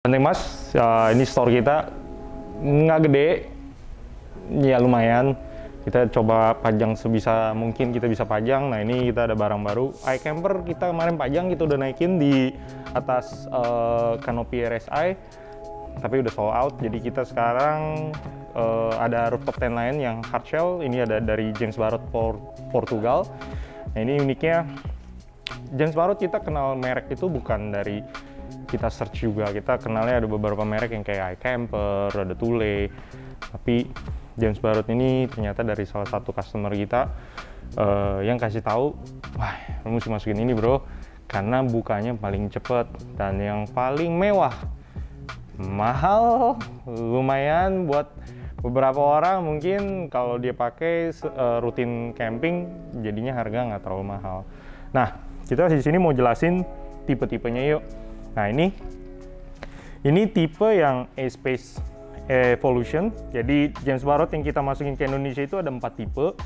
Penting mas, ini store kita nggak gede, ya lumayan. Kita coba pajang sebisa mungkin kita bisa pajang. Nah ini kita ada barang baru. iCamper kita kemarin pajang, kita udah naikin di atas kanopi RSI, tapi udah sold out. Jadi kita sekarang ada rooftop tent lain yang hard shell. Ini ada dari James Barrett Portugal. Nah ini uniknya, James Barrett kita kenal merek itu bukan dari kita search juga, kita kenalnya ada beberapa merek yang kayak iCamper, ada Thule, tapi James Barrett ini ternyata dari salah satu customer kita yang kasih tahu, wah lu mesti masukin ini bro, karena bukanya paling cepet dan yang paling mewah. Mahal, lumayan buat beberapa orang mungkin kalau dia pakai rutin camping, jadinya harga nggak terlalu mahal. Nah, kita di sini mau jelasin tipe-tipenya yuk. Nah ini tipe yang A-Space Evolution. Jadi James Barrett yang kita masukin ke Indonesia itu ada 4 tipe.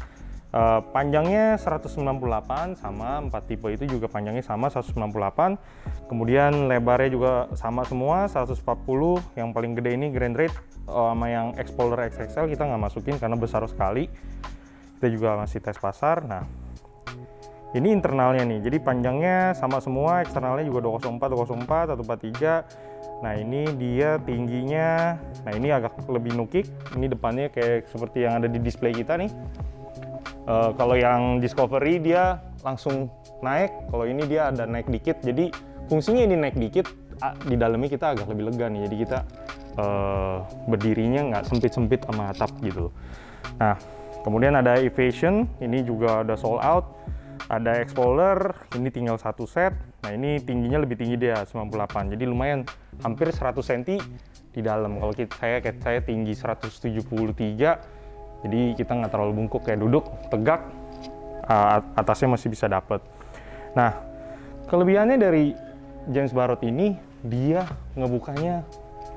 Panjangnya 198 sama 4 tipe itu juga panjangnya sama 198. Kemudian lebarnya juga sama semua 140. Yang paling gede ini Grand Raid sama yang Explorer XXL kita nggak masukin karena besar sekali. Kita juga masih tes pasar. Nah ini internalnya nih, jadi panjangnya sama semua, eksternalnya juga 204, 143. Nah ini dia tingginya, nah ini agak lebih nukik, ini depannya kayak seperti yang ada di display kita nih. Kalau yang Discovery dia langsung naik, kalau ini dia ada naik dikit, jadi fungsinya ini naik dikit, di dalamnya kita agak lebih lega nih, jadi kita berdirinya nggak sempit-sempit sama atap gitu. Nah kemudian ada Evasion, ini juga ada sold out. Ada Explorer, ini tinggal satu set. Nah ini tingginya lebih tinggi dia, 98. Jadi lumayan, hampir 100 cm di dalam. Kalau saya tinggi 173, jadi kita nggak terlalu bungkuk, kayak duduk tegak, atasnya masih bisa dapet. Nah kelebihannya dari James Barrett ini, dia ngebukanya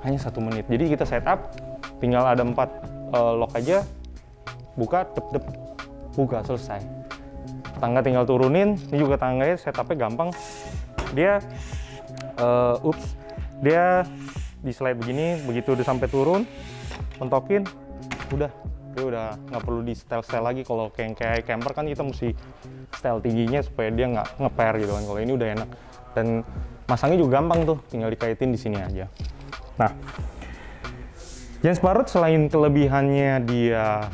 hanya 1 menit. Jadi kita setup, tinggal ada 4 lock aja, buka, dep, buka, selesai. Tangga tinggal turunin, ini juga tangganya setupnya gampang. Dia dia di slide begini, begitu udah sampai turun, mentokin, udah dia udah nggak perlu di setel lagi. Kalau kayak camper kan kita mesti setel tingginya supaya dia nggak ngeper gitu kan. Kalau ini udah enak dan masangnya juga gampang tuh, tinggal dikaitin di sini aja. Nah James Barrett selain kelebihannya dia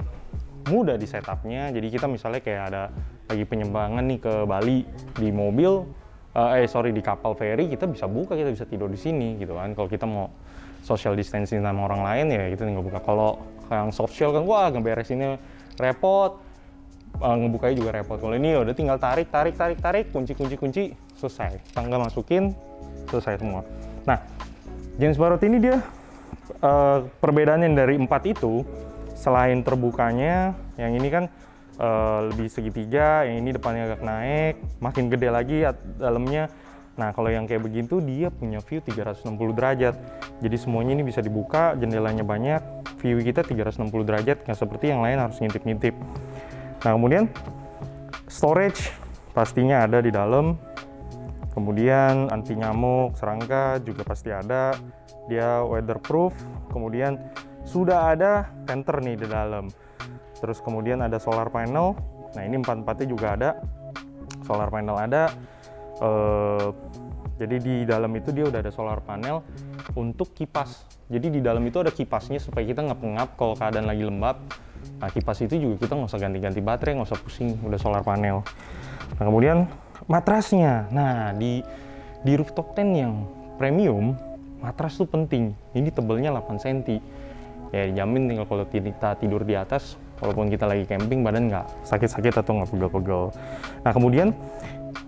mudah di setupnya, jadi kita misalnya kayak ada lagi penyembangan nih ke Bali di mobil, di kapal feri, kita bisa buka, kita bisa tidur di sini gitu kan. Kalau kita mau social distancing sama orang lain ya kita tinggal buka. Kalau yang soft shell kan wah ngeberesinnya repot, ngebukanya juga repot. Kalau ini udah tinggal tarik, kunci, selesai. Tangga masukin, selesai semua. Nah James Barrett ini dia perbedaannya dari 4 itu, selain terbukanya, yang ini kan lebih segitiga, yang ini depannya agak naik, makin gede lagi dalamnya. Nah kalau yang kayak begitu dia punya view 360 derajat, jadi semuanya ini bisa dibuka, jendelanya banyak, view kita 360 derajat, nggak seperti yang lain harus ngintip-ngintip. Nah kemudian storage pastinya ada di dalam, kemudian anti nyamuk, serangga juga pasti ada, dia weatherproof, kemudian sudah ada venter nih di dalam. Terus kemudian ada solar panel. Nah ini 4-4-nya juga ada solar panel ada. Jadi di dalam itu dia udah ada solar panel untuk kipas. Jadi di dalam itu ada kipasnya supaya kita nggak pengap kalau keadaan lagi lembab. Nah kipas itu juga kita nggak usah ganti-ganti baterai, nggak usah pusing, udah solar panel. Nah kemudian matrasnya. Nah di rooftop tent yang premium, matras tuh penting. Ini tebelnya 8 cm. Ya dijamin tinggal kalau kita tidur di atas, walaupun kita lagi camping, badan nggak sakit-sakit atau nggak pegel-pegel. Nah kemudian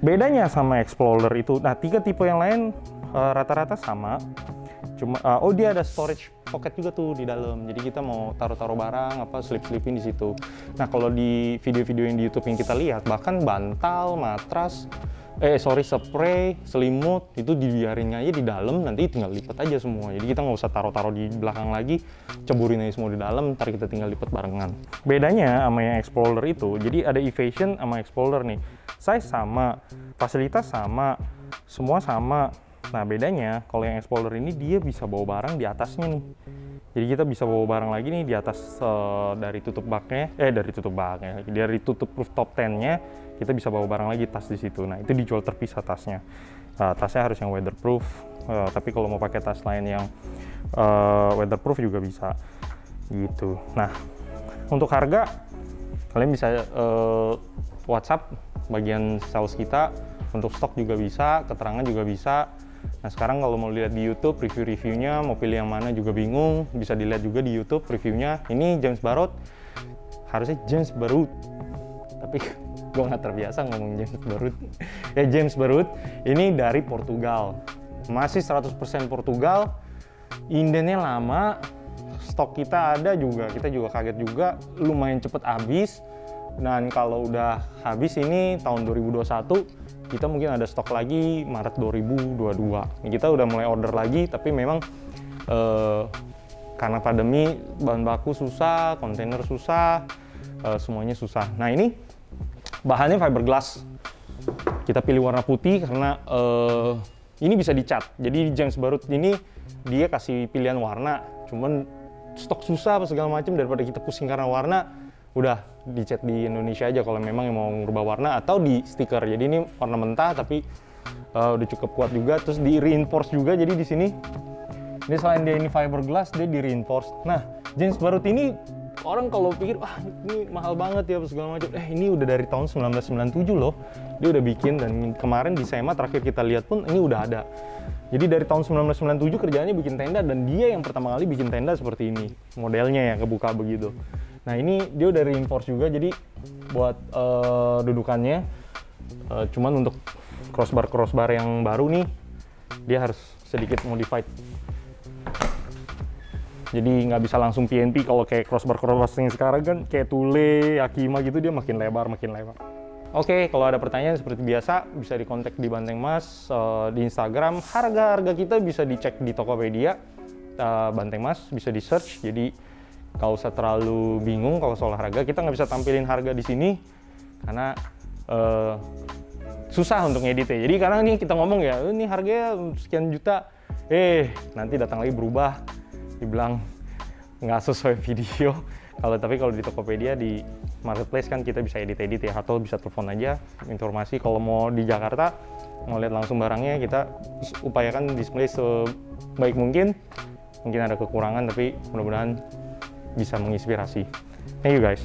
bedanya sama Explorer itu, nah 3 tipe yang lain rata-rata sama, cuma dia ada storage pocket juga tuh di dalam, jadi kita mau taruh-taruh barang apa selip-selipin di situ. Nah kalau di video-video yang di YouTube yang kita lihat, bahkan bantal, matras, spray, selimut itu dibiarin aja di dalam, nanti tinggal lipat aja semua. Jadi kita nggak usah taruh-taruh di belakang lagi, ceburin aja semua di dalam, ntar kita tinggal lipat barengan. Bedanya sama yang Explorer itu, jadi ada Evasion sama Explorer nih, size sama, fasilitas sama, semua sama. Nah bedanya kalau yang Explorer ini dia bisa bawa barang di atasnya nih. Jadi kita bisa bawa barang lagi nih di atas dari tutup baknya, dari tutup rooftop tent-nya kita bisa bawa barang lagi tas di situ. Nah itu dijual terpisah tasnya. Tasnya harus yang weatherproof, tapi kalau mau pakai tas lain yang weatherproof juga bisa gitu. Nah untuk harga kalian bisa WhatsApp bagian sales kita, untuk stok juga bisa, keterangan juga bisa. Nah sekarang kalau mau lihat di YouTube review-reviewnya, mau pilih yang mana juga bingung, bisa dilihat juga di YouTube reviewnya. Ini James Barut, harusnya James Barut, tapi gue nggak terbiasa ngomong James Barut. Ya James Barut, ini dari Portugal, masih 100% Portugal, indennya lama, stok kita ada juga, kita juga kaget juga, lumayan cepet habis. Dan kalau udah habis ini tahun 2021, kita mungkin ada stok lagi Maret 2022. Kita udah mulai order lagi, tapi memang karena pandemi bahan baku susah, kontainer susah, semuanya susah. Nah ini bahannya fiberglass. Kita pilih warna putih karena ini bisa dicat. Jadi James Barut ini dia kasih pilihan warna, cuman stok susah apa segala macam, daripada kita pusing karena warna, udah dicat di Indonesia aja kalau memang yang mau ngubah warna, atau di stiker. Jadi ini warna mentah tapi udah cukup kuat juga, terus di reinforce juga. Jadi di sini ini selain dia ini fiberglass, dia di reinforce. Nah James Barut ini orang kalau pikir wah ini mahal banget ya segala macam, ini udah dari tahun 1997 loh dia udah bikin, dan kemarin di SEMA terakhir kita lihat pun ini udah ada. Jadi dari tahun 1997 kerjaannya bikin tenda, dan dia yang pertama kali bikin tenda seperti ini modelnya ya, kebuka begitu. Nah ini dia udah reinforce juga, jadi buat dudukannya, cuman untuk crossbar yang baru nih dia harus sedikit modified. Jadi nggak bisa langsung PNP, kalau kayak crossbar yang sekarang kan kayak Thule, Yakima gitu, dia makin lebar. Oke, kalau ada pertanyaan seperti biasa bisa dikontak di Banteng Mas di Instagram. Harga-harga kita bisa dicek di Tokopedia Banteng Mas, bisa di search. Jadi kalau usah terlalu bingung kalau soal harga, kita nggak bisa tampilin harga di sini karena susah untuk ngeditnya. Jadi karena ini kita ngomong ya, ini harganya sekian juta, nanti datang lagi berubah, dibilang nggak sesuai video. Tapi kalau di Tokopedia, di marketplace kan kita bisa edit ya, atau bisa telepon aja informasi. Kalau mau di Jakarta mau lihat langsung barangnya, kita upayakan display sebaik mungkin. Mungkin ada kekurangan tapi mudah-mudahan bisa menginspirasi. Thank you guys.